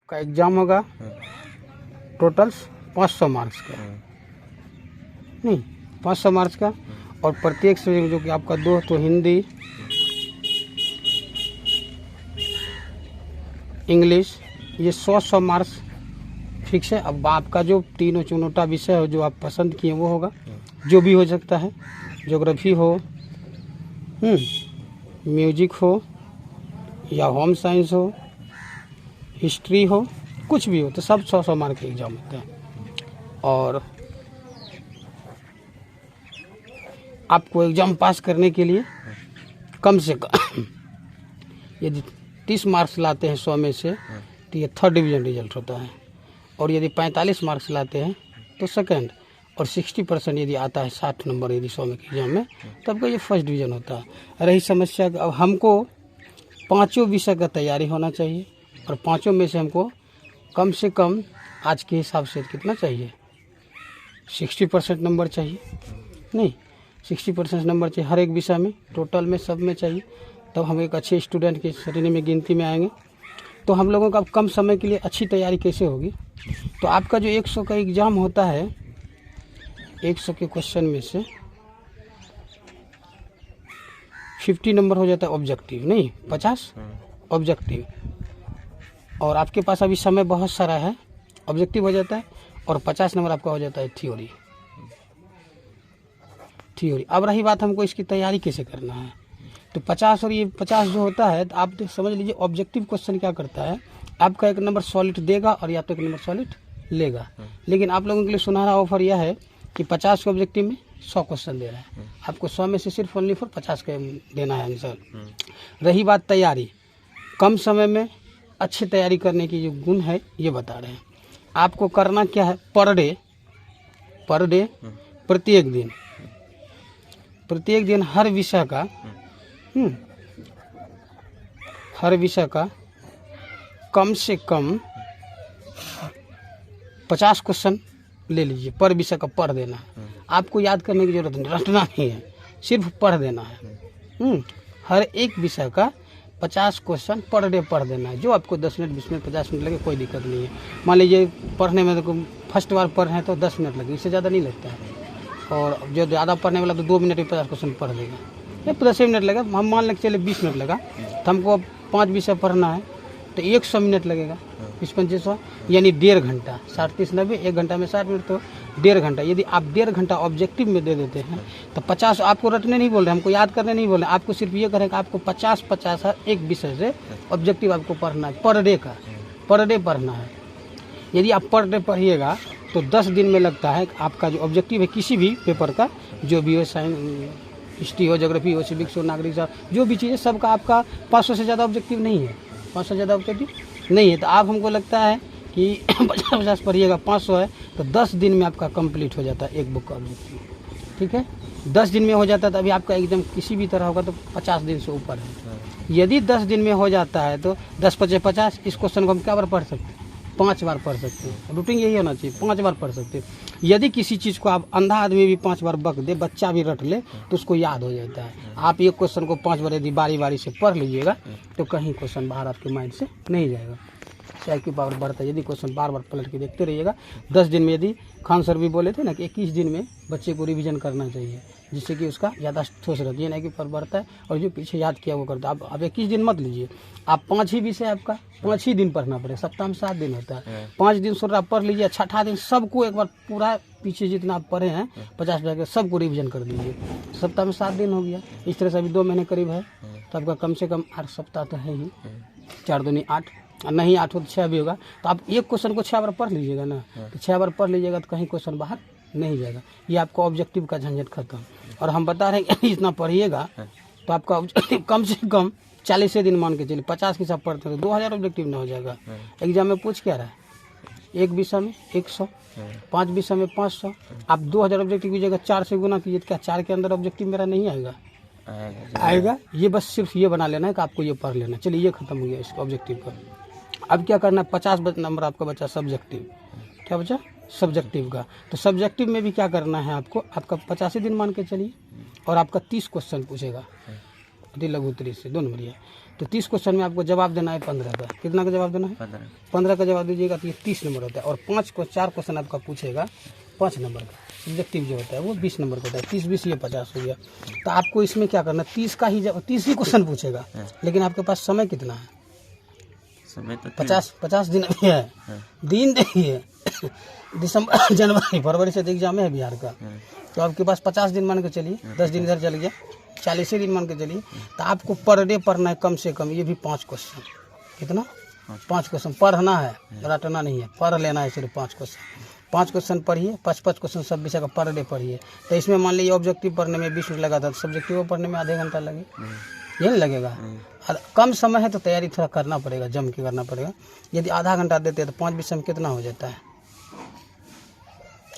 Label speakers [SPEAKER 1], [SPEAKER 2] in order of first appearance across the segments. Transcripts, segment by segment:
[SPEAKER 1] का एग्ज़ाम होगा, total 500 marks का, नहीं 500 मार्क्स का, और प्रत्येक सब्जेक्ट जो कि आपका 2 तो हिंदी, इंग्लिश, ये 100 मार्क्स फिक्स है। अब आपका जो तीनों चुनौता विषय हो जो आप पसंद किए वो होगा, जो भी हो सकता है, ज्योग्राफी हो, म्यूजिक हो, या होम साइंस हो, हिस्ट्री हो, कुछ भी हो, तो सब 100 मार्क के एग्ज़ाम होते हैं। और आपको एग्ज़ाम पास करने के लिए कम से कम यदि 30 मार्क्स लाते हैं 100 में से तो ये 3rd डिवीज़न रिजल्ट होता है, और यदि 45 मार्क्स लाते हैं तो 2nd, और 60% यदि आता है 60 नंबर यदि 100 में के एग्ज़ाम में, तो आपका ये 1st डिवीज़न होता है। रही समस्या, अब हमको 5 विषय का तैयारी होना चाहिए, और 5 में से हमको कम से कम आज के हिसाब से कितना चाहिए, 60% नंबर चाहिए, नहीं 60% नंबर चाहिए हर एक विषय में, टोटल में सब में चाहिए, तब हम एक अच्छे स्टूडेंट की श्रेणी में गिनती में आएंगे। तो हम लोगों का कम समय के लिए अच्छी तैयारी कैसे होगी, तो आपका जो 100 का एग्ज़ाम होता है, 100 के क्वेश्चन में से 50 नंबर हो जाता है ऑब्जेक्टिव, नहीं 50 ऑब्जेक्टिव, और आपके पास अभी समय बहुत सारा है, ऑब्जेक्टिव हो जाता है, और 50 नंबर आपका हो जाता है थ्योरी। अब रही बात हमको इसकी तैयारी कैसे करना है, तो 50 और ये 50 जो होता है, तो आप तो समझ लीजिए ऑब्जेक्टिव क्वेश्चन क्या करता है, आपका 1 नंबर सॉलिड देगा और या तो 1 नंबर सॉलिड लेगा। लेकिन आप लोगों के लिए सुनहरा ऑफर यह है कि 50 के ऑब्जेक्टिव में 100 क्वेश्चन दे रहा है, आपको 100 में से सिर्फ ओनली फॉर 50 का देना है आंसर। रही बात तैयारी, कम समय में अच्छी तैयारी करने की जो गुण है ये बता रहे हैं। आपको करना क्या है, पर डे प्रत्येक दिन हर विषय का कम से कम 50 क्वेश्चन ले लीजिए, पर विषय का पढ़ देना है। आपको याद करने की जरूरत नहीं, रटना नहीं है, सिर्फ पढ़ देना है। हर एक विषय का 50 क्वेश्चन पर डे पढ़ देना है, जो आपको 10 मिनट 20 मिनट 50 मिनट लगे कोई दिक्कत नहीं है। मान लीजिए पढ़ने में तो फर्स्ट बार पढ़ रहे हैं तो 10 मिनट लगे, इससे ज़्यादा नहीं लगता है, और जो ज़्यादा पढ़ने वाला तो 2 मिनट में 50 क्वेश्चन पढ़ लेगा, या 10 मिनट लगा, हम मान लें चले 20 मिनट लगा, तो हमको अब 5 विषय पढ़ना है तो 100 मिनट लगेगा, 25 यानी 1.5 घंटा, 60 30 90, 1 घंटा में 60 मिनट तो 1.5 घंटा। यदि आप 1.5 घंटा ऑब्जेक्टिव में दे देते हैं तो 50, आपको रटने नहीं बोल रहे, हमको याद करने नहीं बोल रहे, आपको सिर्फ ये करें कि आपको 50 एक विषय से ऑब्जेक्टिव आपको पढ़ना है, पर डे पढ़ना है। यदि आप पर डे पढ़िएगा तो 10 दिन में लगता है आपका जो ऑब्जेक्टिव है किसी भी पेपर का, जो भी हो, साइंस, हिस्ट्री हो, ज्योग्राफी हो, सिविक्स हो, नागरिक हो, जो भी चीज़ है सबका आपका 500 से ज़्यादा ऑब्जेक्टिव नहीं है, 500 से ज़्यादा ऑब्जेक्टिव नहीं है। तो आप हमको लगता है कि 50 पढ़िएगा, 500 है तो 10 दिन में आपका कंप्लीट हो जाता है एक बुक का ऑब्जेक्टिव, ठीक है। 10 दिन में हो जाता है तो अभी आपका एग्जाम किसी भी तरह होगा तो 50 दिन से ऊपर है। यदि 10 दिन में हो जाता है तो 10 × 50, इस क्वेश्चन को हम क्या बार पढ़ सकते हैं, 5 बार पढ़ सकते हैं। रूटीन यही होना चाहिए, 5 बार पढ़ सकते हैं। यदि किसी चीज़ को आप अंधा आदमी भी 5 बार बक दे, बच्चा भी रट ले, तो उसको याद हो जाता है। आप एक क्वेश्चन को 5 बार यदि बारी बारी से पढ़ लीजिएगा तो कहीं क्वेश्चन बाहर आपके माइंड से नहीं जाएगा, चाहे की पावर बढ़ता है। यदि क्वेश्चन बार बार पलट के देखते रहिएगा, 10 दिन में, यदि खान सर भी बोले थे ना कि 21 दिन में बच्चे को रिवीजन करना चाहिए, जिससे कि उसका ज़्यादा ठोस रहती है, ना कि पर बढ़ता है और जो पीछे याद किया वो करता है। आप 21 दिन मत लीजिए, आप 5 ही विषय आपका 5 ही दिन पढ़ना पड़ेगा, सप्ताह में 7 दिन होता है, 5 दिन सोच आप पढ़ लीजिए, 6ठा दिन सबको एक बार पूरा पीछे जितना आप पढ़े हैं 50 के सबको रिवीजन कर दीजिए, सप्ताह में 7 दिन हो गया। इस तरह से अभी 2 महीने करीब है, तो आपका कम से कम 8 सप्ताह तो है ही, 4 दूनी 8, नहीं 8 हो तो 6 भी होगा। तो आप एक क्वेश्चन को 6 बार पढ़ लीजिएगा ना, तो 6 बार पढ़ लीजिएगा तो कहीं क्वेश्चन बाहर नहीं जाएगा, ये आपका ऑब्जेक्टिव का झंझट खत्म। और हम बता रहे हैं कि इतना पढ़िएगा तो आपका ऑब्जेक्टिव कम से कम 40 दिन मान के चलिए, 50 के हिसाब पढ़ते हैं तो 2000 ऑब्जेक्टिव ना हो जाएगा। एग्जाम में पूछ क्या रहा है, एक विषय में 100, 5 विषय में 500, आप 2000 ऑब्जेक्टिव कीजिएगा, 4 से गुना कीजिए, क्या 4 के अंदर ऑब्जेक्टिव मेरा नहीं आएगा? आएगा। ये बस सिर्फ ये बना लेना है कि आपको ये पढ़ लेना। चलिए ये खत्म हो गया इस ऑब्जेक्टिव का। अब क्या करना है, 50 नंबर आपका बचा सब्जेक्टिव, क्या बचा सब्जेक्टिव का। तो सब्जेक्टिव में भी क्या करना है आपको, आपका 50 दिन मान के चलिए, और आपका 30 क्वेश्चन पूछेगा, अति लघु उत्तरी से 2 नंबरिया। तो 30 क्वेश्चन में आपको जवाब देना है 15 का। कितना का जवाब देना है? 15 का जवाब दीजिएगा तो ये 30 नंबर होता है। और 4 क्वेश्चन आपका पूछेगा 5 नंबर का। सब्जेक्टिव जो होता है वो 20 नंबर का होता है। 30-20 ये 50 हो गया। तो आपको इसमें क्या करना है, 30 ही क्वेश्चन पूछेगा, लेकिन आपके पास समय कितना है?
[SPEAKER 2] समय तो
[SPEAKER 1] 50 दिन अभी है। दिन देखिए दिसंबर जनवरी फरवरी से एग्जाम है बिहार का, तो आपके पास 50 दिन मान के चलिए, 10 दिन इधर चल गया, 40 दिन मान के चलिए। तो आपको पर डे पढ़ना है कम से कम, ये भी 5 क्वेश्चन। कितना? 5 क्वेश्चन पढ़ना है, रटना नहीं है, पढ़ लेना है सिर्फ 5 क्वेश्चन। 5 क्वेश्चन पढ़िए, 5 क्वेश्चन सब विषय का पर डे पढ़िए। तो इसमें मान लीजिए ऑब्जेक्टिव पढ़ने में 20 मिनट लगा था, सब्जेक्टिव पढ़ने में आधे घंटा लगे, ये नहीं लगेगा। और कम समय है तो तैयारी थोड़ा करना पड़ेगा, जम के करना पड़ेगा। यदि आधा घंटा देते हैं तो 5 विषय में कितना हो जाता है?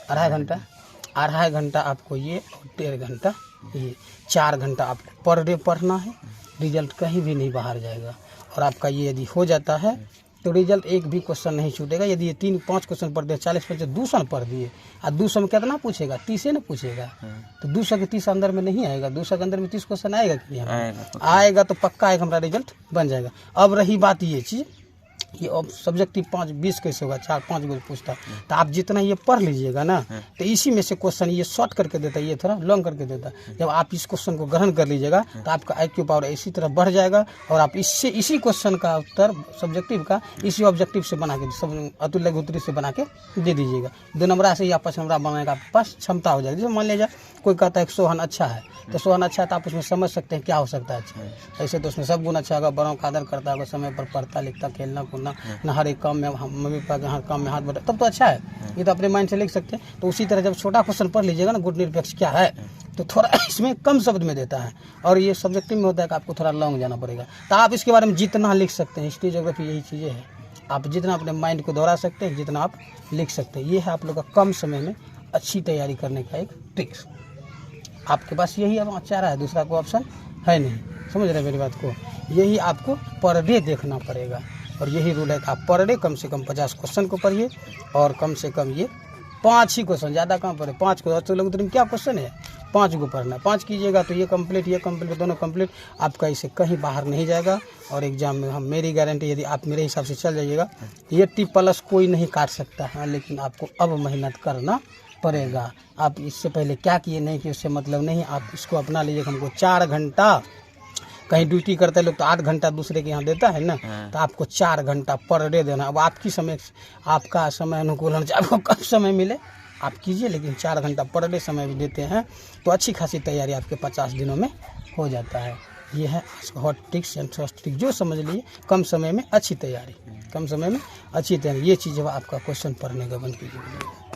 [SPEAKER 1] 2.5 घंटा आपको ये, और 1.5 घंटा ये, 4 घंटा आपको पर डे पढ़ना है। रिजल्ट कहीं भी नहीं बाहर जाएगा। और आपका ये यदि हो जाता है तो रिजल्ट एक भी क्वेश्चन नहीं छूटेगा। यदि ये 3-5 क्वेश्चन पढ़ दिए, 40 200 पढ़ दिए, और 200 में कितना पूछेगा? 30 ना पूछेगा। तो 200 के 30 अंदर में नहीं आएगा, 200 के अंदर में 30 क्वेश्चन आएगा कि नहीं? आएगा तो पक्का एक हमारा रिजल्ट बन जाएगा। अब रही बात ये चीज़, ये सब्जेक्टिव 5-20 कैसे होगा? 4-5 गो पूछता है। तो आप जितना ये पढ़ लीजिएगा ना, तो इसी में से क्वेश्चन ये शॉर्ट करके देता है, ये थोड़ा लॉन्ग करके देता है। जब आप इस क्वेश्चन को ग्रहण कर लीजिएगा तो आपका IQ पावर इसी तरह बढ़ जाएगा, और आप इससे इसी क्वेश्चन का उत्तर सब्जेक्टिव का इसी ऑब्जेक्टिव से बना के, सब अतुल्य गुत्री से बना के दे दीजिएगा। 2 नंबर से या 5 नंबर बनाने का आपके पास क्षमता हो जाएगी। जैसे मान लीजिए कोई कहता है कि सोहन अच्छा है, तो सोहन अच्छा है तो आप उसमें समझ सकते हैं क्या हो सकता है अच्छा है। ऐसे तो उसमें सब गुण अच्छा होगा, बड़ों का आदर करता होगा, समय पर पढ़ता लिखता, खेलना कूदना, न हर एक काम में मम्मी पापा के हर काम में हाथ बढ़ा, तब तो अच्छा है। ये तो अपने माइंड से लिख सकते हैं। तो उसी तरह जब छोटा क्वेश्चन पढ़ लीजिएगा ना, गुण निरपेक्ष क्या है, तो थोड़ा इसमें कम शब्द में देता है। और ये सब्जेक्टिव में होता है कि आपको थोड़ा लॉन्ग जाना पड़ेगा। तो आप इसके बारे में जितना लिख सकते हैं, हिस्ट्री ज्योग्राफी यही चीज़ें हैं, आप जितना अपने माइंड को दोहरा सकते हैं, जितना आप लिख सकते हैं, ये है आप लोग का कम समय में अच्छी तैयारी करने का एक ट्रिक्स। आपके पास यही अब चाह रहा है, दूसरा कोई ऑप्शन है नहीं। समझ रहे मेरी बात को? यही आपको पर डे देखना पड़ेगा। और यही रूल है कि आप पर डे कम से कम 50 क्वेश्चन को पढ़िए, और कम से कम ये 5 ही क्वेश्चन, ज़्यादा कम पढ़े। 5 को तो लोग क्या क्वेश्चन है, 5 को पढ़ना। 5 कीजिएगा तो ये कंप्लीट दोनों कंप्लीट, आपका इसे कहीं बाहर नहीं जाएगा। और एग्जाम में हम, मेरी गारंटी, यदि आप मेरे हिसाब से चल जाइएगा, ये 80+ कोई नहीं काट सकता है। लेकिन आपको अब मेहनत करना पड़ेगा। आप इससे पहले क्या किए नहीं कि उससे मतलब नहीं। आप इसको अपना लीजिए। हमको 4 घंटा, कहीं ड्यूटी करते लोग तो 8 घंटा दूसरे के यहाँ देता है ना, तो आपको 4 घंटा पर डे देना। अब आपका समय अनुकूल होना चाहिए, आपको कम समय मिले आप कीजिए, लेकिन 4 घंटा पर डे समय भी देते हैं तो अच्छी खासी तैयारी आपके 50 दिनों में हो जाता है। ये है hot tricks and first trick, जो समझ लीजिए कम समय में अच्छी तैयारी, कम समय में अच्छी तैयारी। ये चीज़ आपका क्वेश्चन पढ़ने का बंद कीजिए।